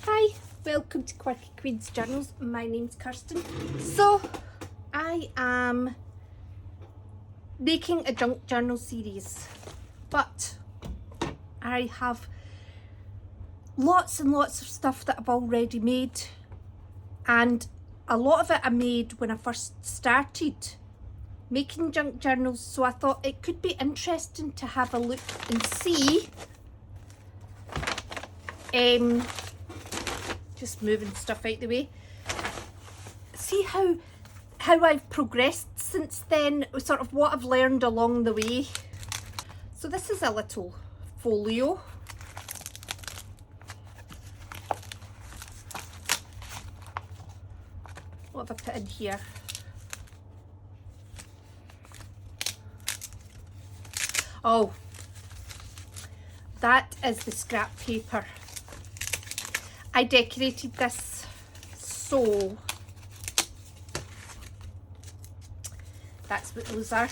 Hi, welcome to Quirky Queen's Journals. My name's Kirsten. So, I am making a junk journal series, but I have lots and lots of stuff that I've already made, and a lot of it I made when I first started making junk journals, so I thought it could be interesting to have a look and see. Just moving stuff out the way. See how I've progressed since then, sort of what I've learned along the way. So this is a little folio. What have I put in here? Oh, that is the scrap paper. I decorated this, so that's what those are.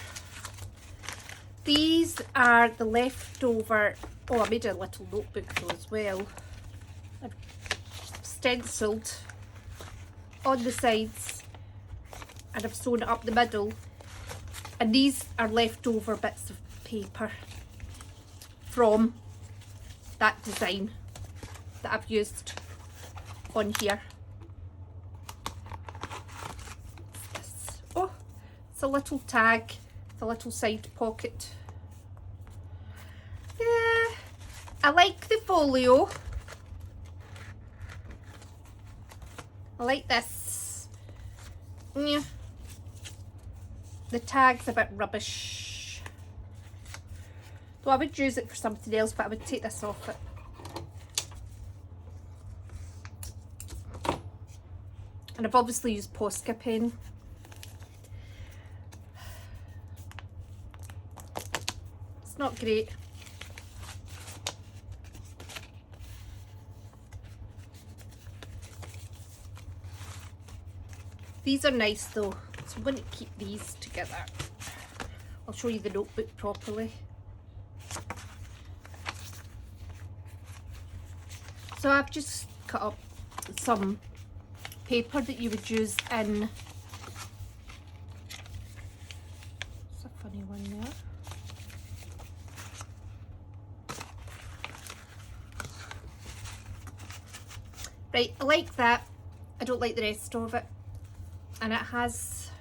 These are the leftover, oh, I made a little notebook though as well. I've stenciled on the sides and I've sewn it up the middle, and these are leftover bits of paper from that design that I've used on here. Oh, it's a little tag, it's a little side pocket. Yeah, I like the folio. I like this. Yeah. The tag's a bit rubbish. Though I would use it for something else, but I would take this off it. And I've obviously used Posca pen. It's not great. These are nice though, so I'm going to keep these together. I'll show you the notebook properly. So I've just cut up some paper that you would use in, it's a funny one there. Right, I like that. I don't like the rest of it. And it has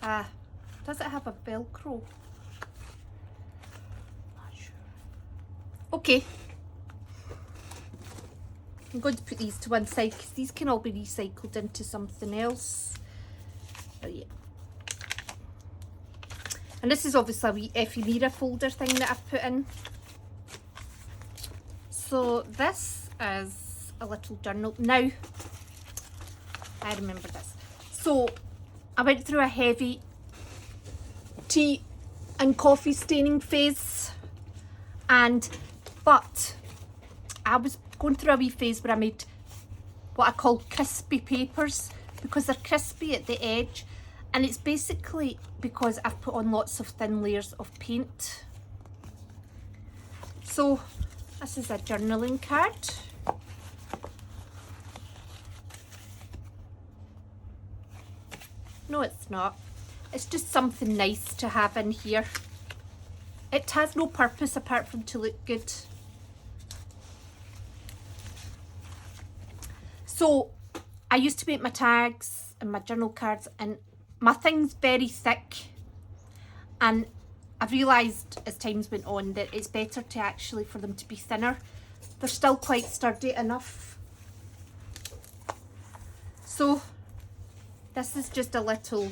does it have a Velcro? Not sure. Okay. I'm going to put these to one side because these can all be recycled into something else. Oh yeah. And this is obviously a wee ephemera folder thing that I've put in. So this is a little journal. Now, I remember this. So I went through a heavy tea and coffee staining phase, but I was going through a wee phase where I made what I call crispy papers, because they're crispy at the edge, and it's basically because I've put on lots of thin layers of paint. So this is a journaling card. No, it's not. It's just something nice to have in here. It has no purpose apart from to look good. So I used to make my tags and my journal cards, and my thing's very thick, and I've realised as times went on that it's better to actually for them to be thinner. They're still quite sturdy enough. So this is just a little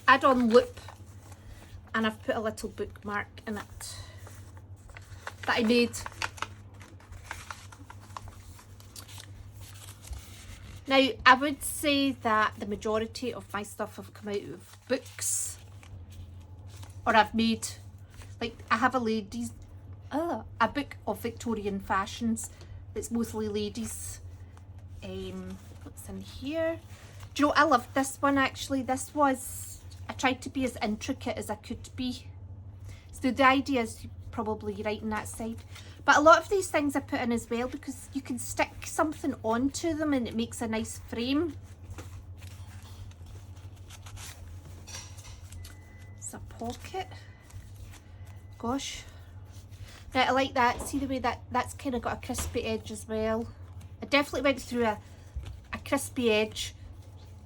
add-on loop, and I've put a little bookmark in it that I made. Now, I would say that the majority of my stuff have come out of books, or I've made, like, I have a book of Victorian fashions that's mostly ladies. What's in here? Do you know, I love this one actually. I tried to be as intricate as I could be. So the idea is probably right on that side. But a lot of these things I put in as well because you can stick something onto them and it makes a nice frame. It's a pocket. Gosh. Right, I like that. See the way that's kind of got a crispy edge as well. I definitely went through a crispy edge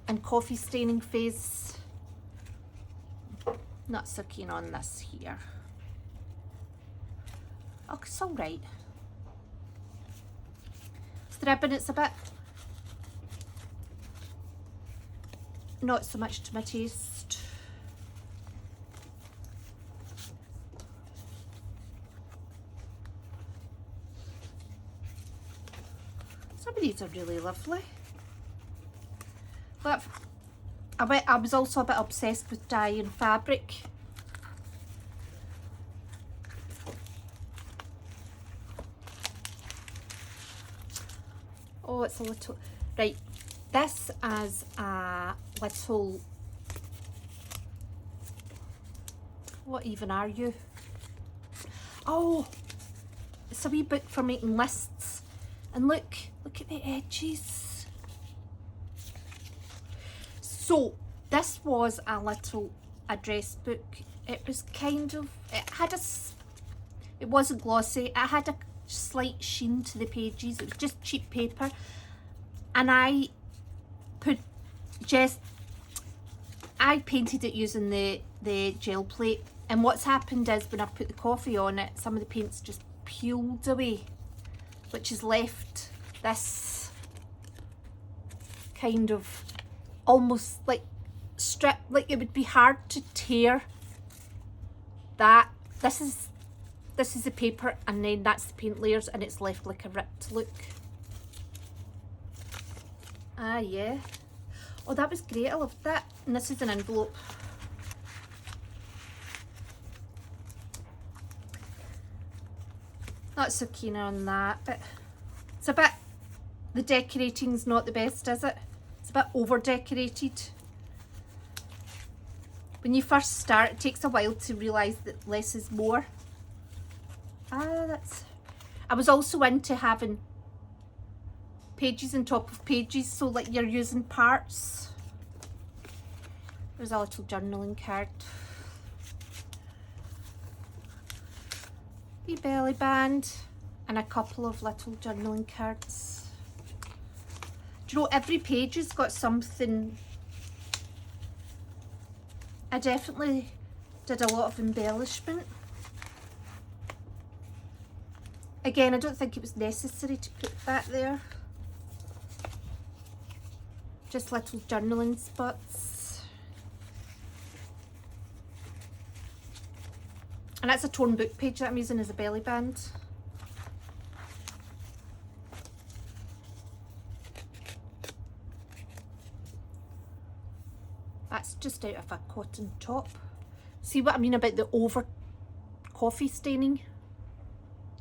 and coffee staining phase. Not so keen on this here. Oh, it's all right. It's the ribbon, it's a bit not so much to my taste. Some of these are really lovely. But I was also a bit obsessed with dyeing fabric. Oh, it's a little, right, this is a little, what even are you? Oh, it's a wee book for making lists. And look at the edges. So this was a little address book. It was kind of, it wasn't glossy. It had a slight sheen to the pages. It was just cheap paper. And I painted it using the gel plate. And what's happened is when I put the coffee on it, some of the paint's just peeled away, which has left this kind of almost like strip, like it would be hard to tear that. This is the paper and then that's the paint layers and it's left like a ripped look. Ah yeah. Oh, that was great, I loved that. And this is an envelope. Not so keen on that, but it's a bit, the decorating's not the best, is it? It's a bit over decorated. When you first start, it takes a while to realise that less is more. I was also into having pages on top of pages, so like you're using parts. There's a little journaling card. Wee belly band and a couple of little journaling cards. Do you know, every page has got something. I definitely did a lot of embellishment. Again, I don't think it was necessary to put that there. Just little journaling spots. And that's a torn book page that I'm using as a belly band. That's just out of a cotton top. See what I mean about the over coffee staining?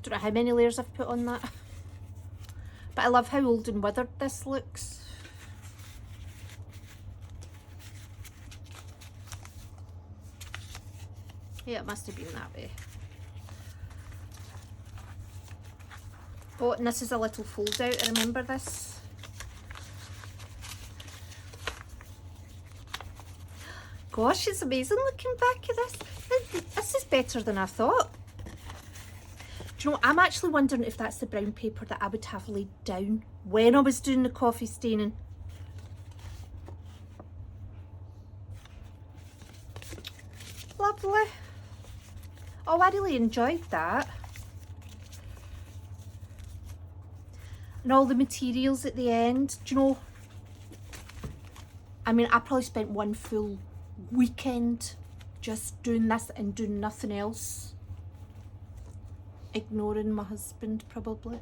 Don't know how many layers I've put on that. But I love how old and withered this looks. Yeah, it must have been that way. Oh, and this is a little fold out. I remember this. Gosh, it's amazing looking back at this. This is better than I thought. Do you know what? I'm actually wondering if that's the brown paper that I would have laid down when I was doing the coffee staining. Lovely. Oh, I really enjoyed that. And all the materials at the end. Do you know, I mean, I probably spent one full weekend just doing this and doing nothing else. Ignoring my husband, probably.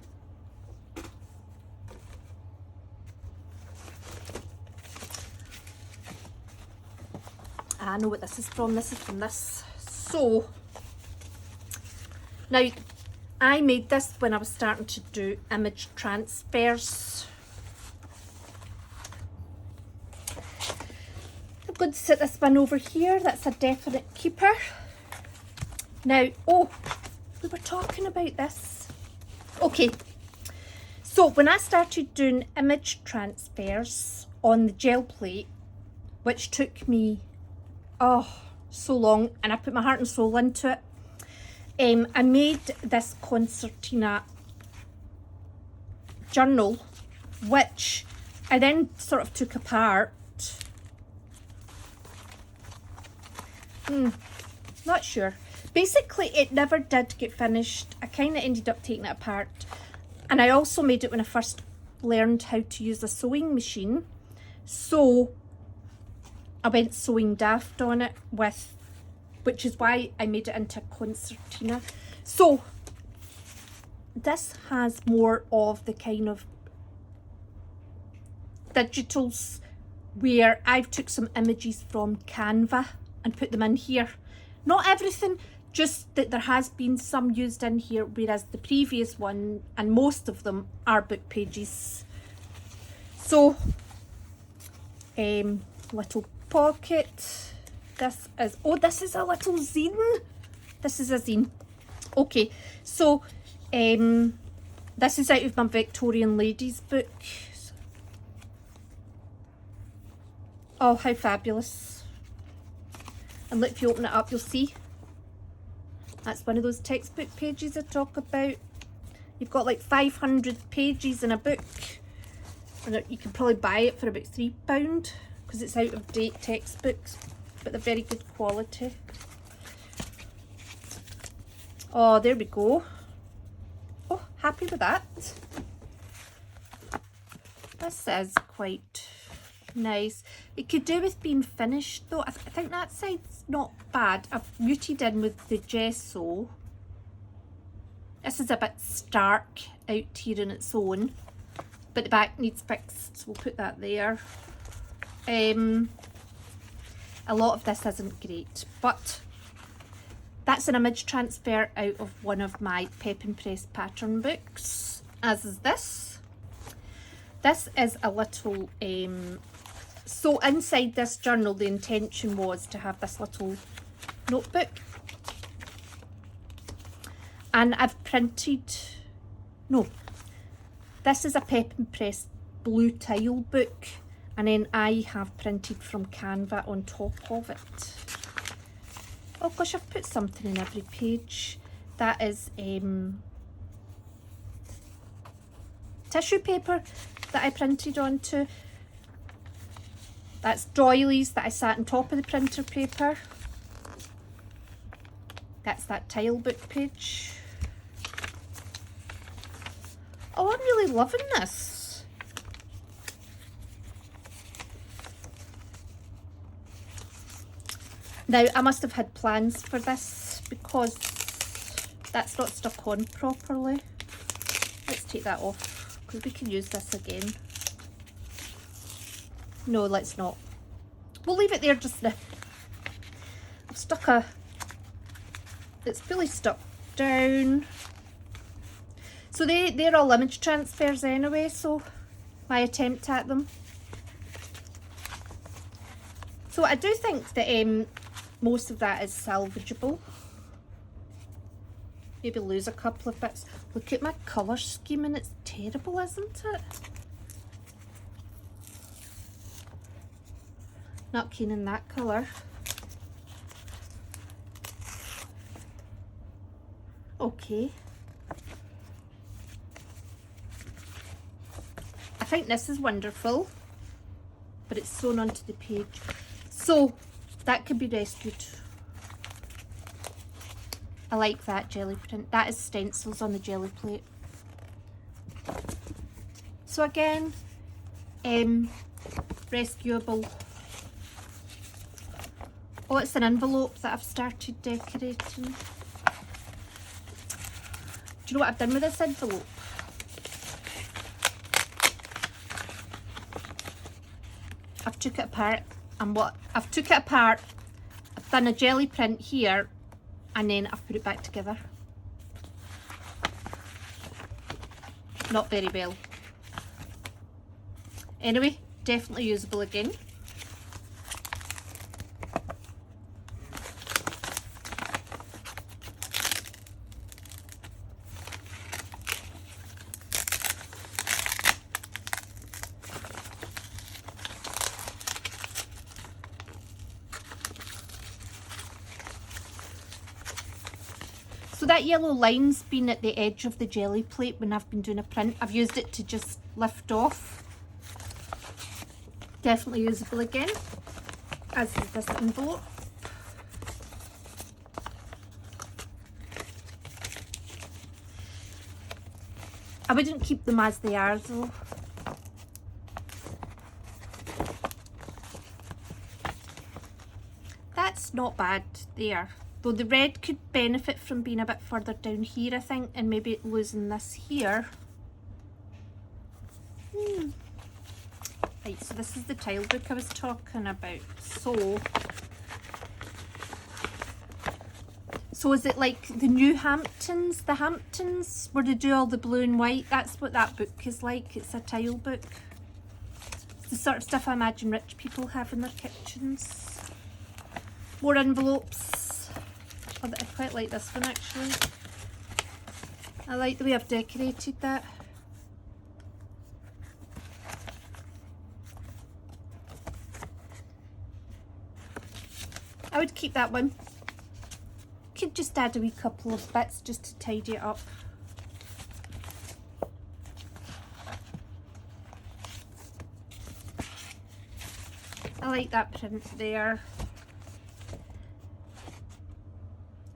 I know what this is from. This is from this. So, now, I made this when I was starting to do image transfers. I'm going to set this one over here. That's a definite keeper. Now, oh, We were talking about this. Okay, so when I started doing image transfers on the gel plate, which took me, so long, and I put my heart and soul into it, I made this concertina journal, which I then sort of took apart. Not sure. Basically, it never did get finished. I kind of ended up taking it apart. And I also made it when I first learned how to use a sewing machine. So I went sewing daft on it which is why I made it into a concertina. So this has more of the kind of digitals where I've took some images from Canva and put them in here. Not everything, just that there has been some used in here, whereas the previous one and most of them are book pages. So little pocket. This is a little zine. This is a zine. Okay, so this is out of my Victorian Ladies book. Oh, how fabulous. And look, if you open it up, you'll see. That's one of those textbook pages I talk about. You've got like 500 pages in a book. And you can probably buy it for about £3 because it's out of date textbooks, but they're very good quality. Oh, there we go. Oh, happy with that. This is quite nice. It could do with being finished though. I think that side's not bad. I've muted in with the gesso. This is a bit stark out here on its own, but the back needs fixed, so we'll put that there. A lot of this isn't great, but that's an image transfer out of one of my Pep and Press pattern books, as is this. This is a little so inside this journal the intention was to have this little notebook, and I've printed, no, this is a Pep and Press blue tile book, and then I have printed from Canva on top of it. Oh gosh, I've put something in every page. That is tissue paper that I printed onto. That's doilies that I sat on top of the printer paper. That's that tile book page. Oh, I'm really loving this. Now, I must have had plans for this because that's not stuck on properly. Let's take that off because we can use this again. No, let's not. We'll leave it there just now. I've stuck it's fully stuck down. So they're all image transfers anyway, so my attempt at them. So I do think that most of that is salvageable. Maybe lose a couple of bits. Look at my colour scheme and it's terrible, isn't it? Not keen in that colour. Okay. I think this is wonderful, but it's sewn onto the page. So that could be rescued. I like that jelly print. That is stencils on the jelly plate. So again, rescuable. Oh, it's an envelope that I've started decorating. Do you know what I've done with this envelope? I've took it apart, and I've done a jelly print here, and then I've put it back together. Not very well. Anyway, definitely usable again. So that yellow line's been at the edge of the jelly plate when I've been doing a print. I've used it to just lift off. Definitely usable again, as is this envelope. I wouldn't keep them as they are though. That's not bad there. Though the red could benefit from being a bit further down here, I think, and maybe losing this here. Right, so this is the tile book I was talking about. So is it like the New Hamptons, the Hamptons, where they do all the blue and white? That's what that book is like. It's a tile book. It's the sort of stuff I imagine rich people have in their kitchens. More envelopes. Oh, I quite like this one actually. I like the way I've decorated that. I would keep that one. Could just add a wee couple of bits just to tidy it up. I like that print there.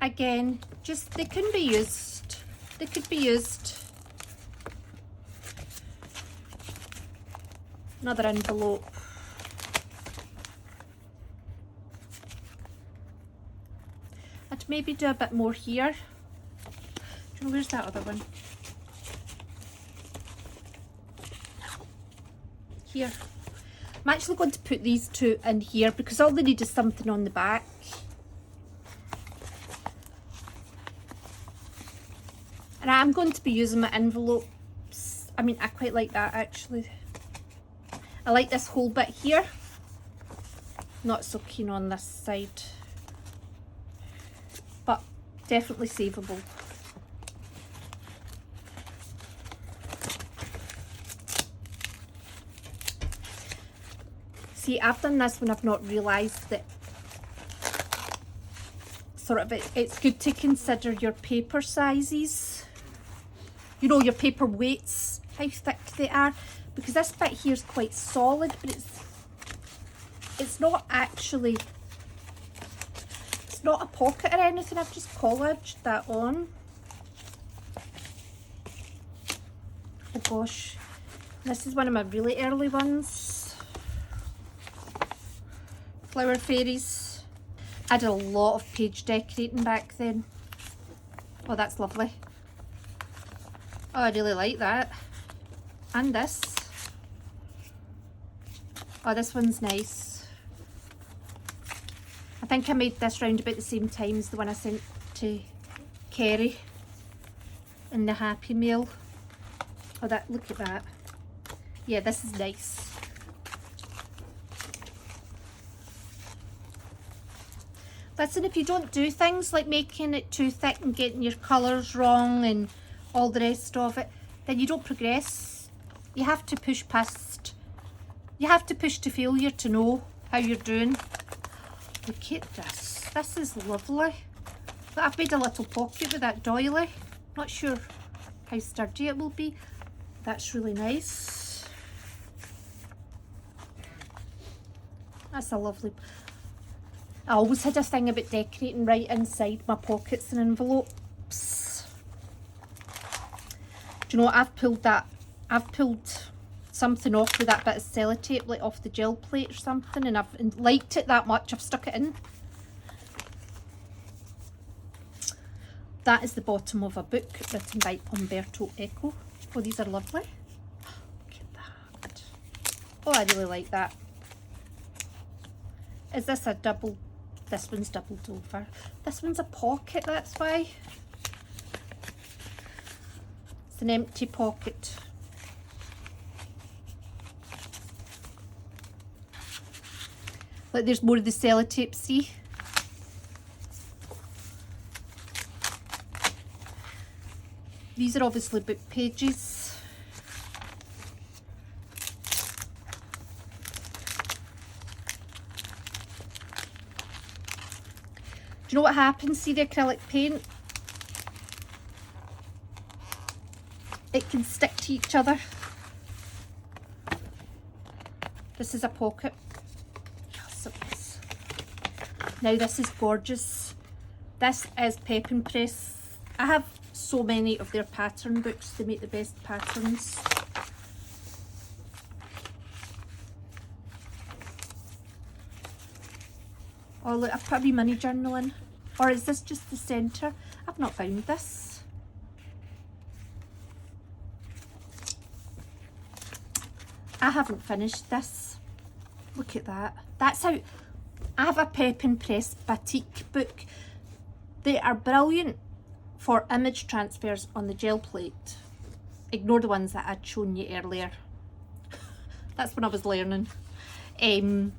Again, just they can be used. They could be used. Another envelope. I'd maybe do a bit more here. Do you know, where's that other one? Here. I'm actually going to put these two in here because all they need is something on the back. And I'm going to be using my envelopes. I mean, I quite like that actually. I like this whole bit here. Not so keen on this side. But definitely savable. See, I've done this when I've not realised that sort of it's good to consider your paper sizes. You know, your paper weights, how thick they are. Because this bit here is quite solid, but it's not actually, it's not a pocket or anything. I've just collaged that on. Oh gosh, this is one of my really early ones. Flower Fairies. I did a lot of page decorating back then. Oh, that's lovely. Oh, I really like that. And this. Oh, this one's nice. I think I made this round about the same time as the one I sent to Kerry in the Happy Mail. Oh, that, look at that. Yeah, this is nice. Listen, if you don't do things like making it too thick and getting your colours wrong and all the rest of it, then you don't progress. You have to push past, you have to push to failure to know how you're doing. Look at this. This is lovely. But I've made a little pocket with that doily. Not sure how sturdy it will be. That's really nice. That's a lovely... I always had a thing about decorating right inside my pockets and envelopes. Do you know what, I've pulled something off with that bit of sellotape, like off the gel plate or something, and I've liked it that much, I've stuck it in. That is the bottom of a book written by Umberto Eco. Oh, these are lovely. Look at that. Oh, I really like that. Is this a double? This one's doubled over. This one's a pocket, that's why. It's an empty pocket. Like there's more of the sellotape, see? These are obviously book pages. Do you know what happens? See the acrylic paint? it can stick to each other. This is a pocket. Yes, it is. Now this is gorgeous. This is Pep and Press. I have so many of their pattern books. They make the best patterns. Oh look, I've put a wee mini journal in. Or is this just the centre? I've not found this. I haven't finished this. Look at that. That's how... I have a Pep and Press batik book. They are brilliant for image transfers on the gel plate. Ignore the ones that I'd shown you earlier. That's when I was learning. And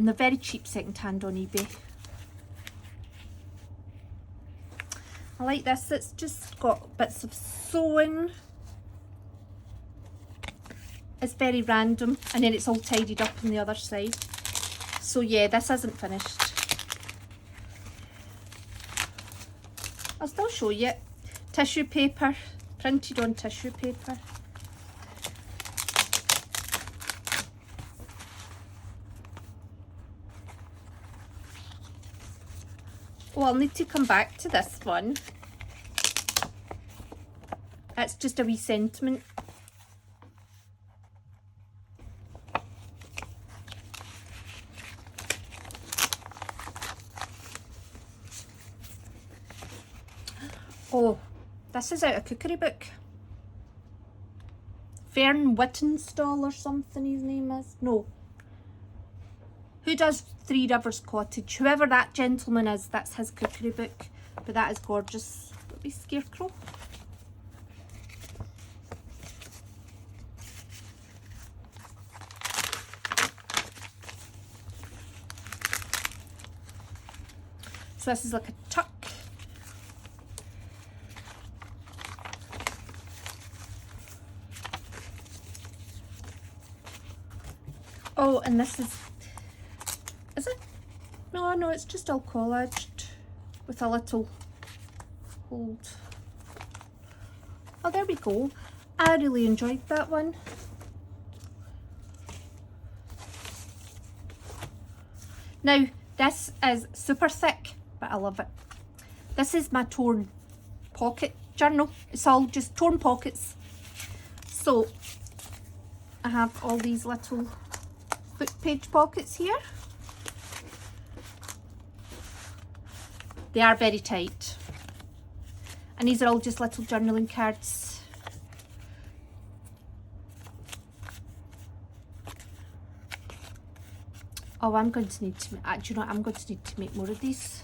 they're very cheap second-hand on eBay. I like this. It's just got bits of sewing. It's very random, and then it's all tidied up on the other side. So yeah, this isn't finished. I'll still show you it. Tissue paper, printed on tissue paper. Oh, I'll need to come back to this one. It's just a wee sentiment. Oh, this is out of cookery book. Fern Whittenstall or something his name is. No. Who does Three Rivers Cottage? Whoever that gentleman is, that's his cookery book. But that is gorgeous. Little wee scarecrow. So this is like a tuck. Oh, and this is it? No, it's just all collaged with a little hold. Oh, there we go. I really enjoyed that one. Now, this is super thick, but I love it. This is my torn pocket journal. It's all just torn pockets. So, I have all these little book page pockets here. They are very tight, and these are all just little journaling cards. Oh, I'm going to need to, do you know what, I'm going to need to make more of these.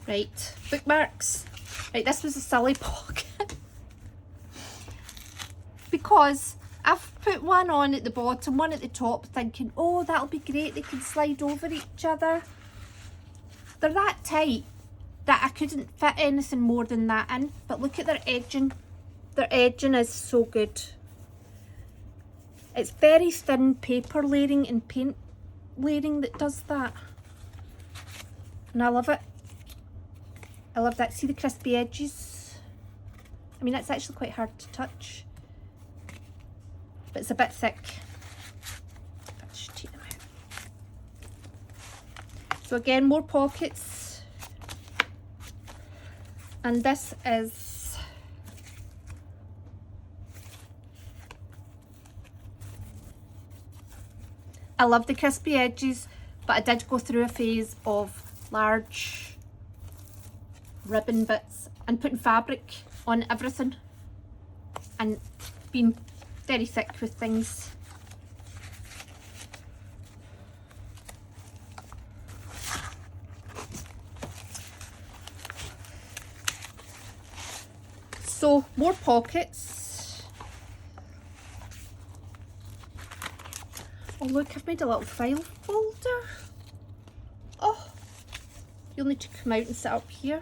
Right, bookmarks. Right, this was a silly pocket. Because I've put one on at the bottom, one at the top, thinking, oh, that'll be great, they can slide over each other. They're that tight that I couldn't fit anything more than that in. But look at their edging. Their edging is so good. It's very thin paper layering and paint layering that does that. And I love it. I love that. See the crispy edges? I mean, it's actually quite hard to touch. But it's a bit thick. But I should take them out. So again, more pockets. And this is I love the crispy edges, but I did go through a phase of large ribbon bits and putting fabric on everything and being very thick with things. So more pockets. Oh look, I've made a little file folder. Oh, you'll need to come out and sit up here.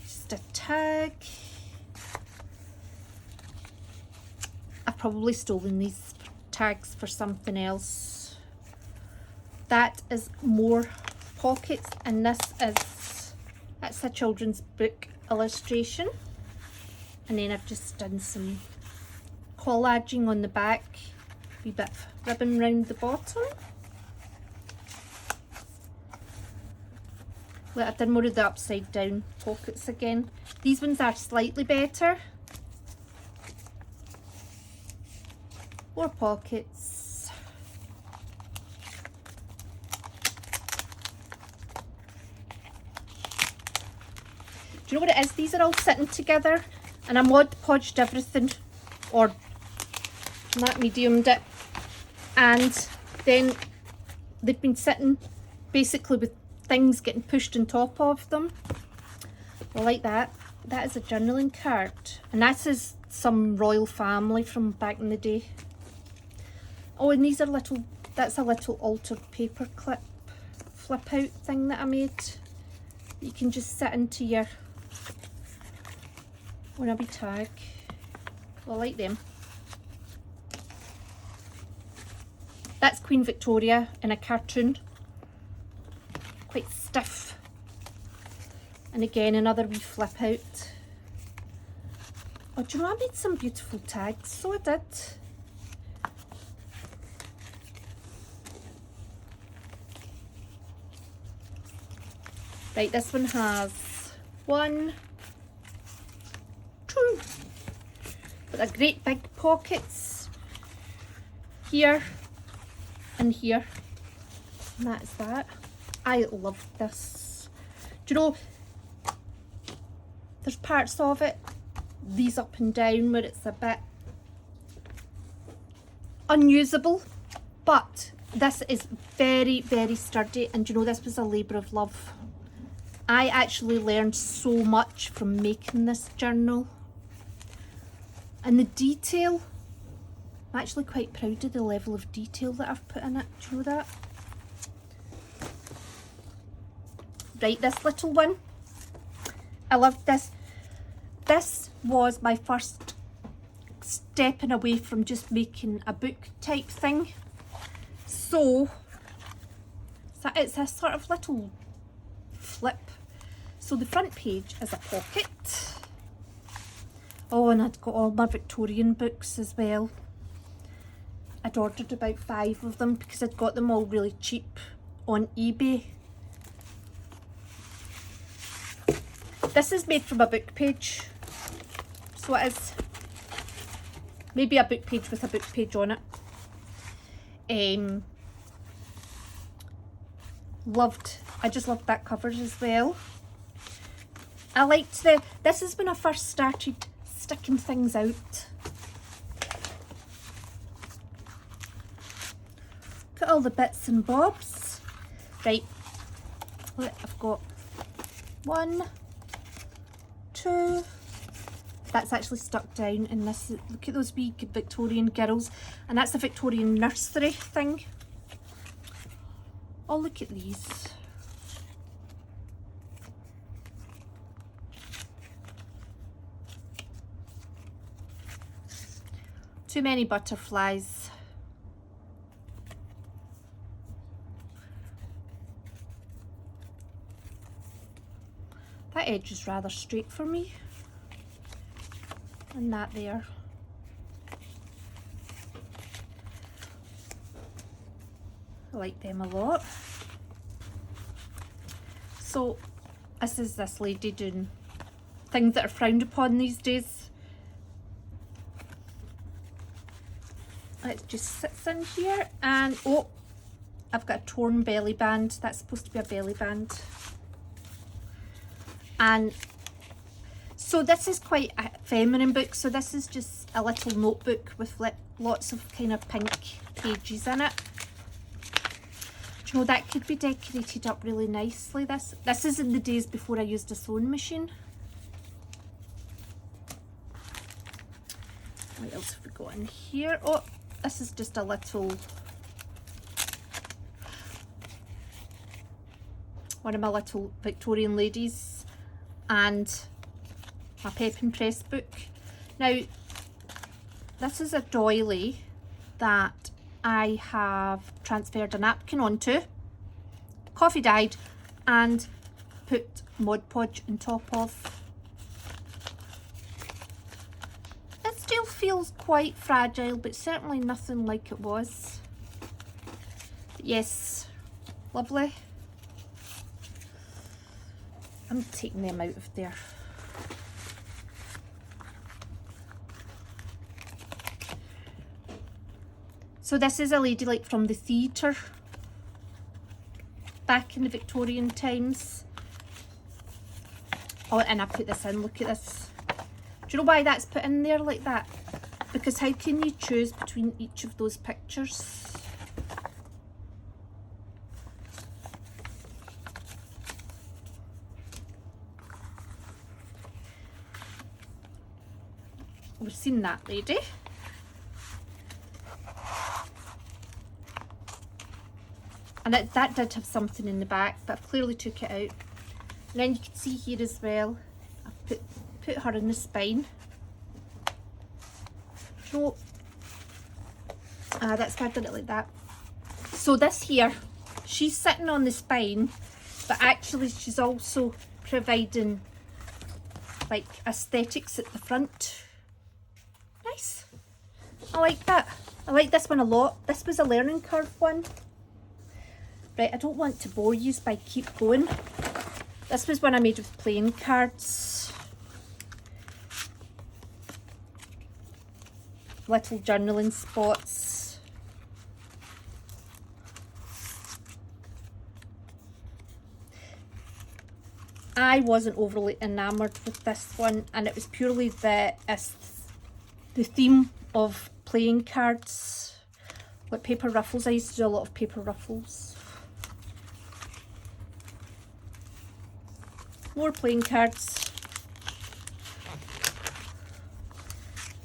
Just a tag. I've probably stolen these tags for something else. That is more pockets, and that's a children's book illustration. And then I've just done some collaging on the back, wee bit of ribbon round the bottom. Look, I've done more of the upside down pockets again. These ones are slightly better. More pockets. Do you know what it is? These are all sitting together, and I Mod Podged everything, or matte mediumed it, and then they've been sitting basically with things getting pushed on top of them. I like that. That is a journaling card, and that is some royal family from back in the day. Oh, and these are little, that's a little altered paper clip flip out thing that I made. You can just sit into your, on a wee tag. Well, I like them. That's Queen Victoria in a cartoon. Quite stiff. And again, another wee flip out. Oh, do you know, I made some beautiful tags, so I did. Right, this one has 1, 2, but they're great big pockets here and here, and that is that. I love this. Do you know, there's parts of it, these up and down, where it's a bit unusable, but this is very, very sturdy, and you know, this was a labour of love. I actually learned so much from making this journal, and the detail, I'm actually quite proud of the level of detail that I've put in it. Do you know that? Right, this little one, I loved this. This was my first stepping away from just making a book type thing. So it's a sort of little flip. So the front page is a pocket. Oh, and I'd got all my Victorian books as well. I'd ordered about 5 of them because I'd got them all really cheap on eBay. This is made from a book page. So it is maybe a book page with a book page on it. I just loved that covers as well. I liked this is when I first started sticking things out. Got all the bits and bobs. Right, look, I've got 1, 2, that's actually stuck down in this. Look at those wee Victorian girls, and that's a Victorian nursery thing. Oh, look at these. Too many butterflies. That edge is rather straight for me. And that there. I like them a lot. So this is this lady doing things that are frowned upon these days. It just sits in here, and oh, I've got a torn belly band. That's supposed to be a belly band. And so this is quite a feminine book. So this is just a little notebook with lots of kind of pink pages in it. Do you know, that could be decorated up really nicely. This is in the days before I used a sewing machine. What else have we got in here? Oh, this is just a little, one of my little Victorian ladies and my Pep and Press book. Now, this is a doily that I have transferred a napkin onto, coffee dyed, and put Mod Podge on top of. It still feels quite fragile, but certainly nothing like it was. But yes, lovely. I'm taking them out of there. So this is a ladylike from the theatre back in the Victorian times. Oh, and I put this in, look at this. Do you know why that's put in there like that? Because how can you choose between each of those pictures? We've seen that lady. And that did have something in the back, but I've clearly took it out. And then you can see here as well, I've put her in the spine. So, that's why I did it like that. So this here, she's sitting on the spine, but actually she's also providing like aesthetics at the front. Nice. I like that. I like this one a lot. This was a learning curve one. Right, I don't want to bore you by keep going. This was one I made with playing cards. Little journaling spots. I wasn't overly enamoured with this one, and it was purely the theme of playing cards. Like paper ruffles. I used to do a lot of paper ruffles. More playing cards.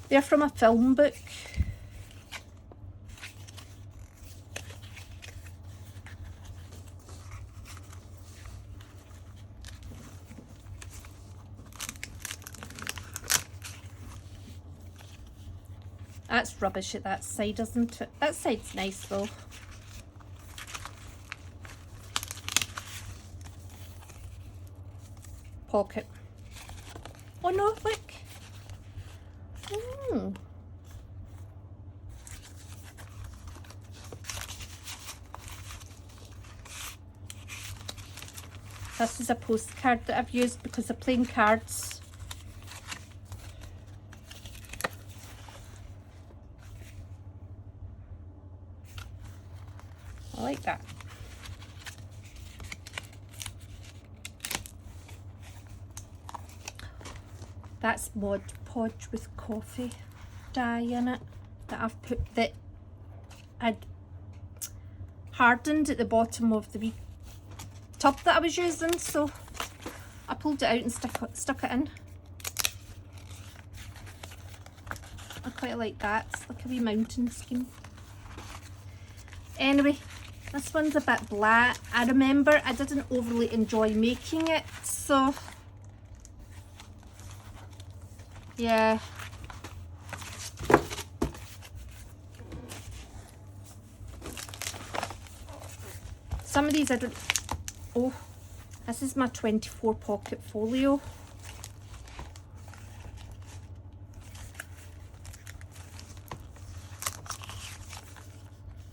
They're from a film book. That's rubbish at that side, isn't it? That side's nice though. Pocket. Oh no, look. This is a postcard that I've used because of playing cards. I like that. That's Mod Podge with coffee dye in it that I've put, that I'd hardened at the bottom of the wee tub that I was using, so I pulled it out and stuck it in. I quite like that. It's like a wee mountain scheme. Anyway, this one's a bit blah. I remember I didn't overly enjoy making it, so yeah. Some of these I don't... Oh, this is my 24 pocket folio.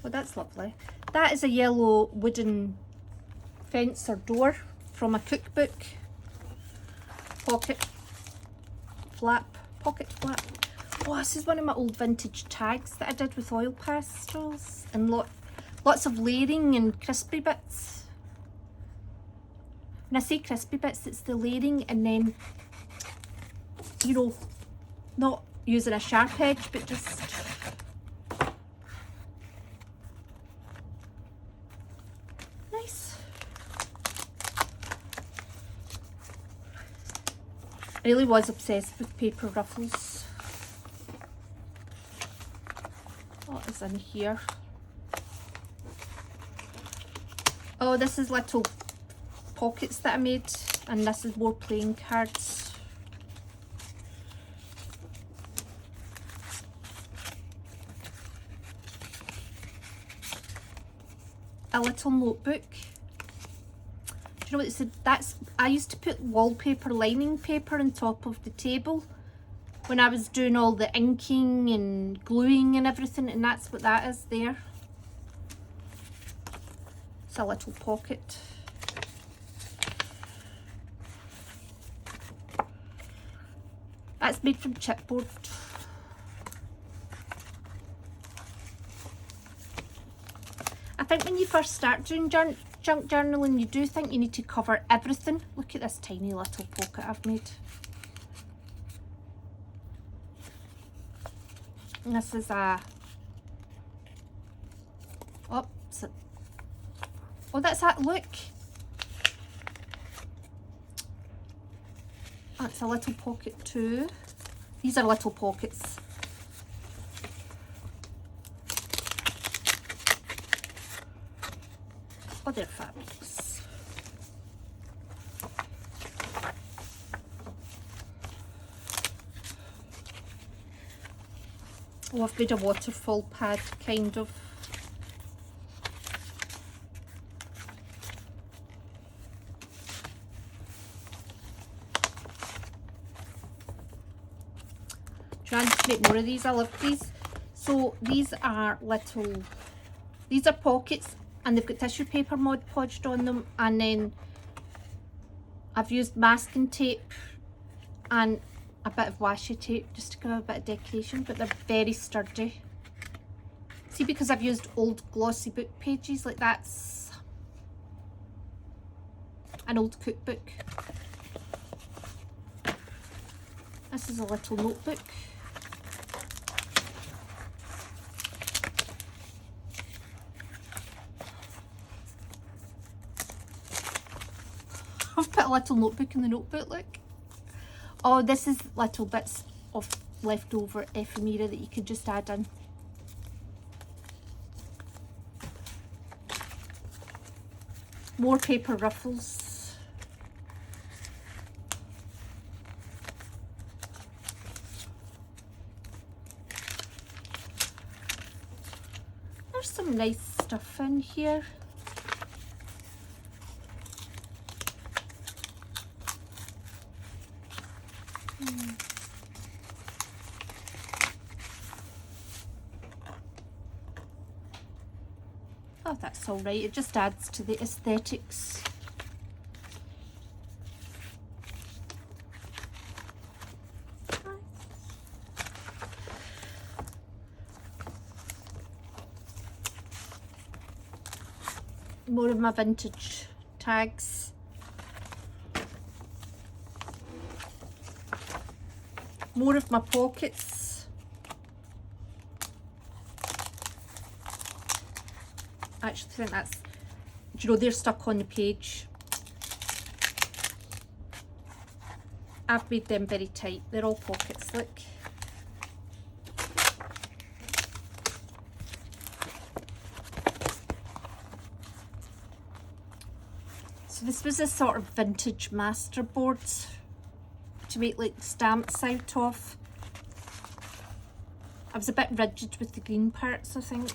Oh, that's lovely. That is a yellow wooden fence or door from a cookbook. Pocket flap. Oh, this is one of my old vintage tags that I did with oil pastels and lots of layering and crispy bits. When I say crispy bits, it's the layering and then, you know, not using a sharp edge, but just nice. I really was obsessed with paper ruffles. What is in here? Oh, this is little pockets that I made, and this is more playing cards. a little notebook. Do you know what it said? I used to put wallpaper lining paper on top of the table when I was doing all the inking and gluing and everything, and that's what that is there. It's a little pocket. That's made from chipboard. I think when you first start doing junk journaling, you do think you need to cover everything. Look at this tiny little pocket I've made. And this is a... Oh, that's that, look. That's a little pocket too. These are little pockets. Oh, they're fabulous. Oh, I've made a waterfall pad, kind of. Trying to make more of these. I love these. So these are little, these are pockets, and they've got tissue paper Mod Podged on them, and then I've used masking tape and a bit of washi tape just to give a bit of decoration, but they're very sturdy. See, because I've used old glossy book pages, like that's an old cookbook. This is a little notebook. I've put a little notebook in the notebook, look. Oh, this is little bits of leftover ephemera that you could just add in. More paper ruffles. There's some nice stuff in here. Oh, that's all right. It just adds to the aesthetics. More of my vintage tags. More of my pockets. I actually think that's, you know, they're stuck on the page. I've made them very tight. They're all pockets, look. So this was a sort of vintage masterboard to make like stamps out of. I was a bit rigid with the green parts, I think.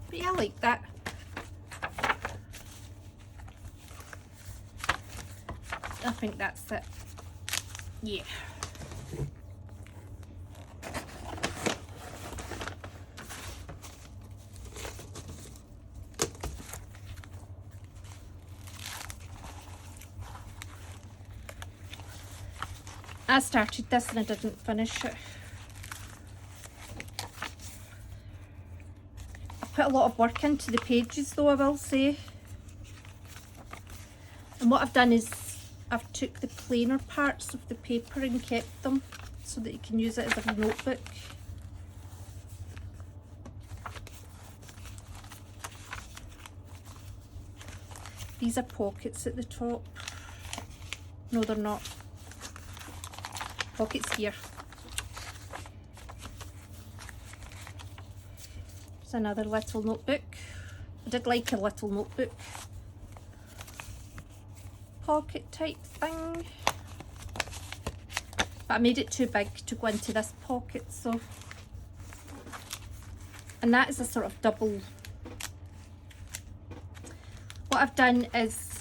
But yeah, I like that. I think that's it. Yeah. I started this and I didn't finish it. I put a lot of work into the pages though, I will say. And what I've done is I've took the plainer parts of the paper and kept them so that you can use it as a notebook. These are pockets at the top. No, they're not. Pockets here. There's another little notebook. I did like a little notebook. Pocket type thing. But I made it too big to go into this pocket, so. And that is a sort of double what I've done is,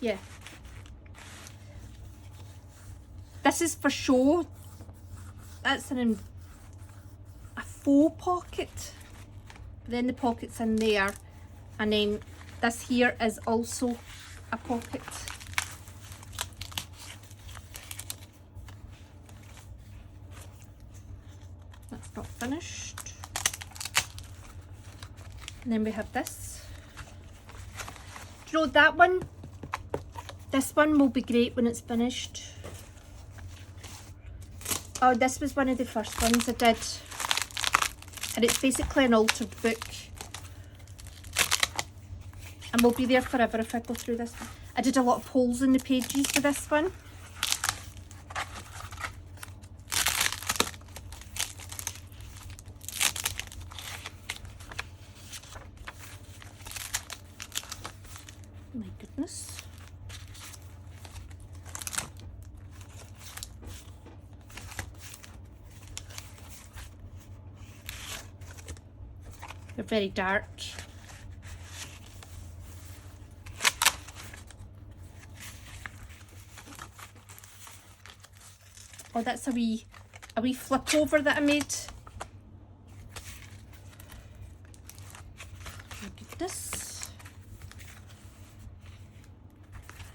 yeah, this is for show. That's a faux pocket. Then the pocket's in there, and then this here is also a pocket. That's not finished. And then we have this. Do you know that one? This one will be great when it's finished. Oh, this was one of the first ones I did. And it's basically an altered book. And will be there forever if I go through this one. I did a lot of holes in the pages for this one. My goodness. They're very dark. Oh, that's a wee flip over that I made. My goodness.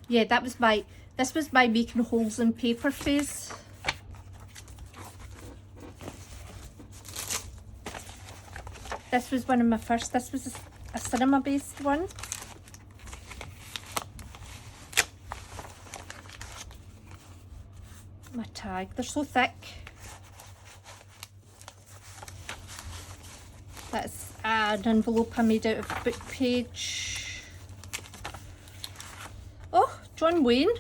Yeah, this was my making holes in paper phase. This was one of my first, this was a cinema based one. My tag, they're so thick. That's an envelope I made out of book page. Oh, John Wayne.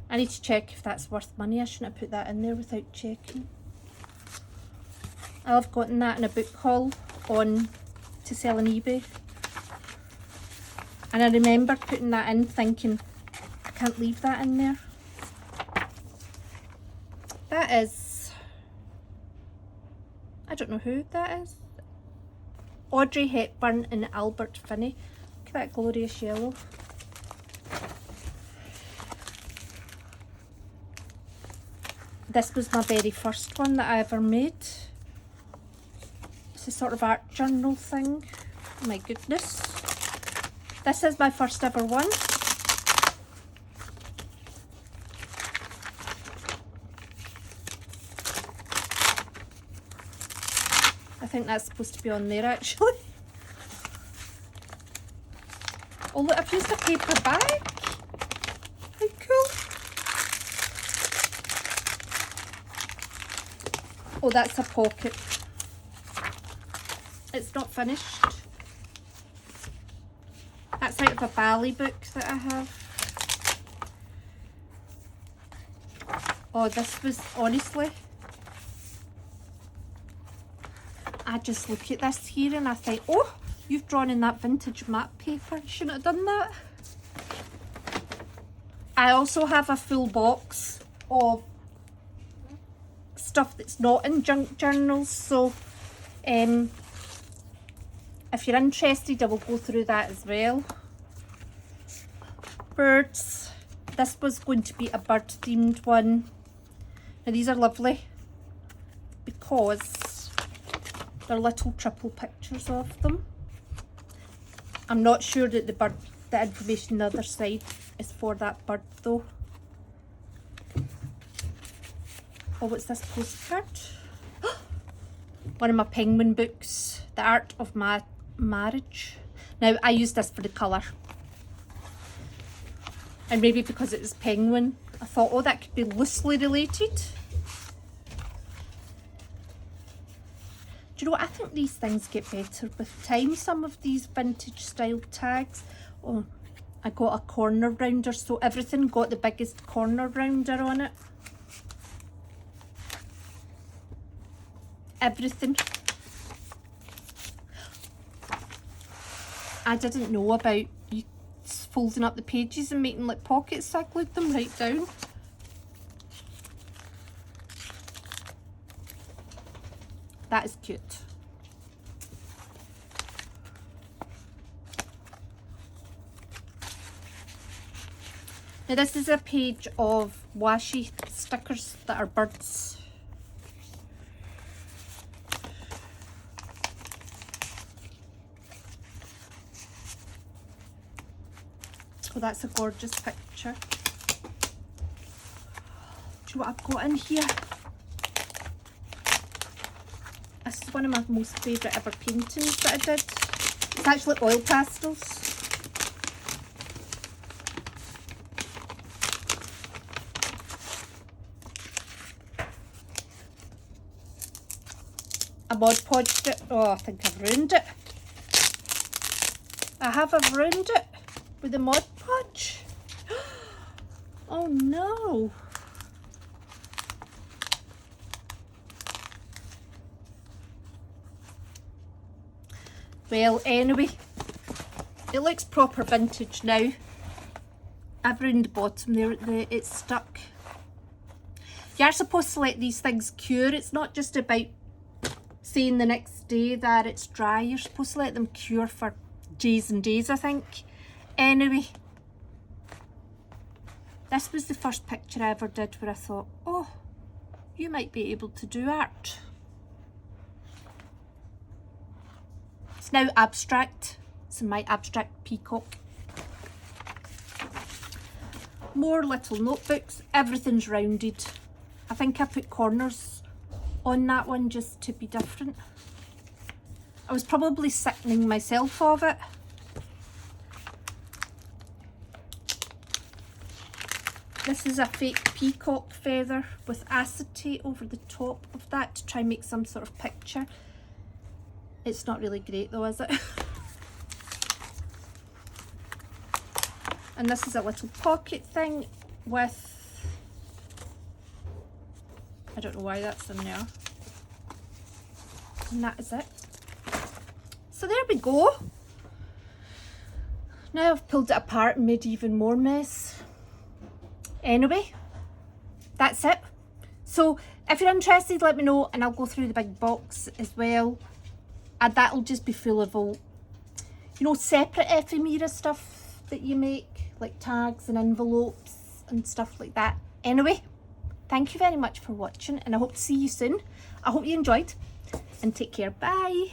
I need to check if that's worth money. I shouldn't have put that in there without checking. I've gotten that in a book haul on to sell on eBay. And I remember putting that in thinking, I can't leave that in there. That is, I don't know who that is. Audrey Hepburn and Albert Finney. Look at that glorious yellow. This was my very first one that I ever made. It's a sort of art journal thing. Oh my goodness. This is my first ever one. I think that's supposed to be on there actually. Oh look, I've used a paper bag. How cool. Oh, that's a pocket. It's not finished. That's out of a ballet book that I have. Oh, this was, honestly, I just look at this here and I think, oh, you've drawn in that vintage map paper. You shouldn't have done that. I also have a full box of stuff that's not in junk journals, so if you're interested I will go through that as well. Birds. This was going to be a bird themed one. Now these are lovely because they're little triple pictures of them. I'm not sure that the information on the other side is for that bird though. Oh, what's this postcard? One of my penguin books, The Art of Marriage. Now, I used this for the colour. And maybe because it was penguin, I thought, oh, that could be loosely related. Do you know what? I think these things get better with time. Some of these vintage style tags. Oh, I got a corner rounder, so everything got the biggest corner rounder on it. Everything. I didn't know about you folding up the pages and making like pockets, so I glued them right down. That is cute. Now this is a page of washi stickers that are birds. Oh, that's a gorgeous picture. Do you know what I've got in here? This is one of my most favourite ever paintings that I did. It's actually oil pastels. I Mod Podged it. Oh, I think I've ruined it. I've ruined it with the Mod Podge. Oh no. Well, anyway, it looks proper vintage now. I've ruined the bottom there, it's stuck. You are supposed to let these things cure. It's not just about saying the next day that it's dry. You're supposed to let them cure for days and days, I think. Anyway, this was the first picture I ever did where I thought, oh, you might be able to do art. It's now abstract. It's in my abstract peacock. More little notebooks. Everything's rounded. I think I put corners on that one just to be different. I was probably sickening myself of it. This is a fake peacock feather with acetate over the top of that to try and make some sort of picture. It's not really great though, is it? And this is a little pocket thing with, I don't know why that's in there. And that is it. So there we go. Now I've pulled it apart and made even more mess. Anyway, that's it. So if you're interested, let me know and I'll go through the big box as well. And that'll just be full of all, you know, separate ephemera stuff that you make, like tags and envelopes and stuff like that. Anyway, thank you very much for watching and I hope to see you soon. I hope you enjoyed and take care. Bye.